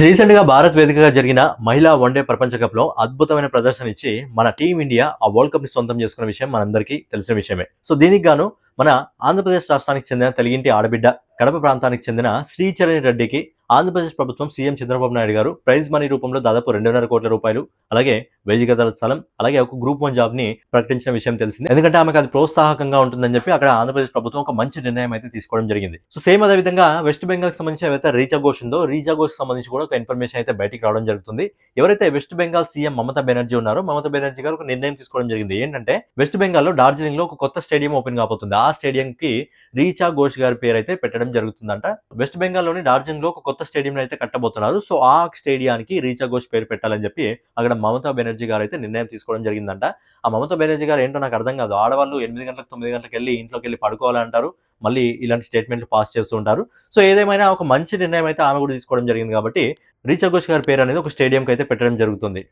Recent గా భారత్ వేదికగా జరిగిన మహిళా వన్డే ప్రపంచ కప్ లో అద్భుతమైన ప్రదర్శన ఇచ్చి మన టీం ఇండియా ఆ వరల్డ్ కప్ ని సొంతం చేసుకున్న విషయం మనందరికీ తెలిసిన విషయమే. సో దీనికి గాను మన ఆంధ్రప్రదేశ్ రాష్ట్రానికి చెందిన తెలుగింటి ఆడబిడ్డ కడప ప్రాంతానికి చెందిన శ్రీచరణి రెడ్డికి ఆంధ్రప్రదేశ్ ప్రభుత్వం సీఎం చంద్రబాబు నాయుడు గారు ప్రైజ్ మనీ రూపంలో దాదాపు 2.5 కోట్ల రూపాయలు, అలాగే 1000 గజాల స్థలం, అలాగే ఒక గ్రూప్ 1 జాబ్ ని ప్రకటించిన విషయం తెలిసింది. ఎందుకంటే ఆమెకు అది ప్రోత్సాహకంగా ఉంటుందని చెప్పి అక్కడ ఆంధ్రప్రదేశ్ ప్రభుత్వం ఒక మంచి నిర్ణయం అయితే తీసుకోవడం జరిగింది. సో సేమ్ అదే విధంగా వెస్ట్ బెంగాల్ కి సంబంధించి ఏవైతే రీచా ఘోష్ ఉందో, రీచా ఘోష్ సంబంధించి కూడా ఒక ఇన్ఫర్మేషన్ అయితే బయటికి రావడం జరుగుతుంది. ఎవరైతే వెస్ట్ బెంగాల్ సీఎం మమతా బెనర్జీ ఉన్నారో, మమతా బెనర్జీ గారు ఒక నిర్ణయం తీసుకోవడం జరిగింది. ఏంటంటే వెస్ట్ బెంగాల్ లో డార్జిలింగ్ లో ఒక కొత్త స్టేడియం ఓపెన్ కాబోతుంది. ఆ స్టేడియం కి రీచా ఘోష్ గారి పేరు అయితే పెట్టడం జరుగుతుందంట. వెస్ట్ బెంగాల్ లోని డార్జిలింగ్ లో ఒక కొత్త స్టేడియం అయితే కట్టబోతున్నారు. సో ఆ స్టేడియానికి రీచా ఘోష్ పేరు పెట్టాలని చెప్పి అక్కడ మమతా బెనర్జీ గారు అయితే నిర్ణయం తీసుకోవడం జరిగిందంట. ఆ మమతా బెనర్జీ గారు ఏంటో నాకు అర్థం కాదు. ఆడవాళ్ళు 8 గంటలకు 9 గంటలకు వెళ్ళి ఇంట్లోకి వెళ్ళి పడుకోవాలంటారు, మళ్ళీ ఇలాంటి స్టేట్మెంట్లు పాస్ చేస్తూ ఉంటారు. సో ఏదేమైనా ఒక మంచి నిర్ణయం అయితే ఆమె కూడా తీసుకోవడం జరిగింది కాబట్టి రీచా ఘోష్ గారి పేరు అనేది ఒక స్టేడియంకి అయితే పెట్టడం జరుగుతుంది.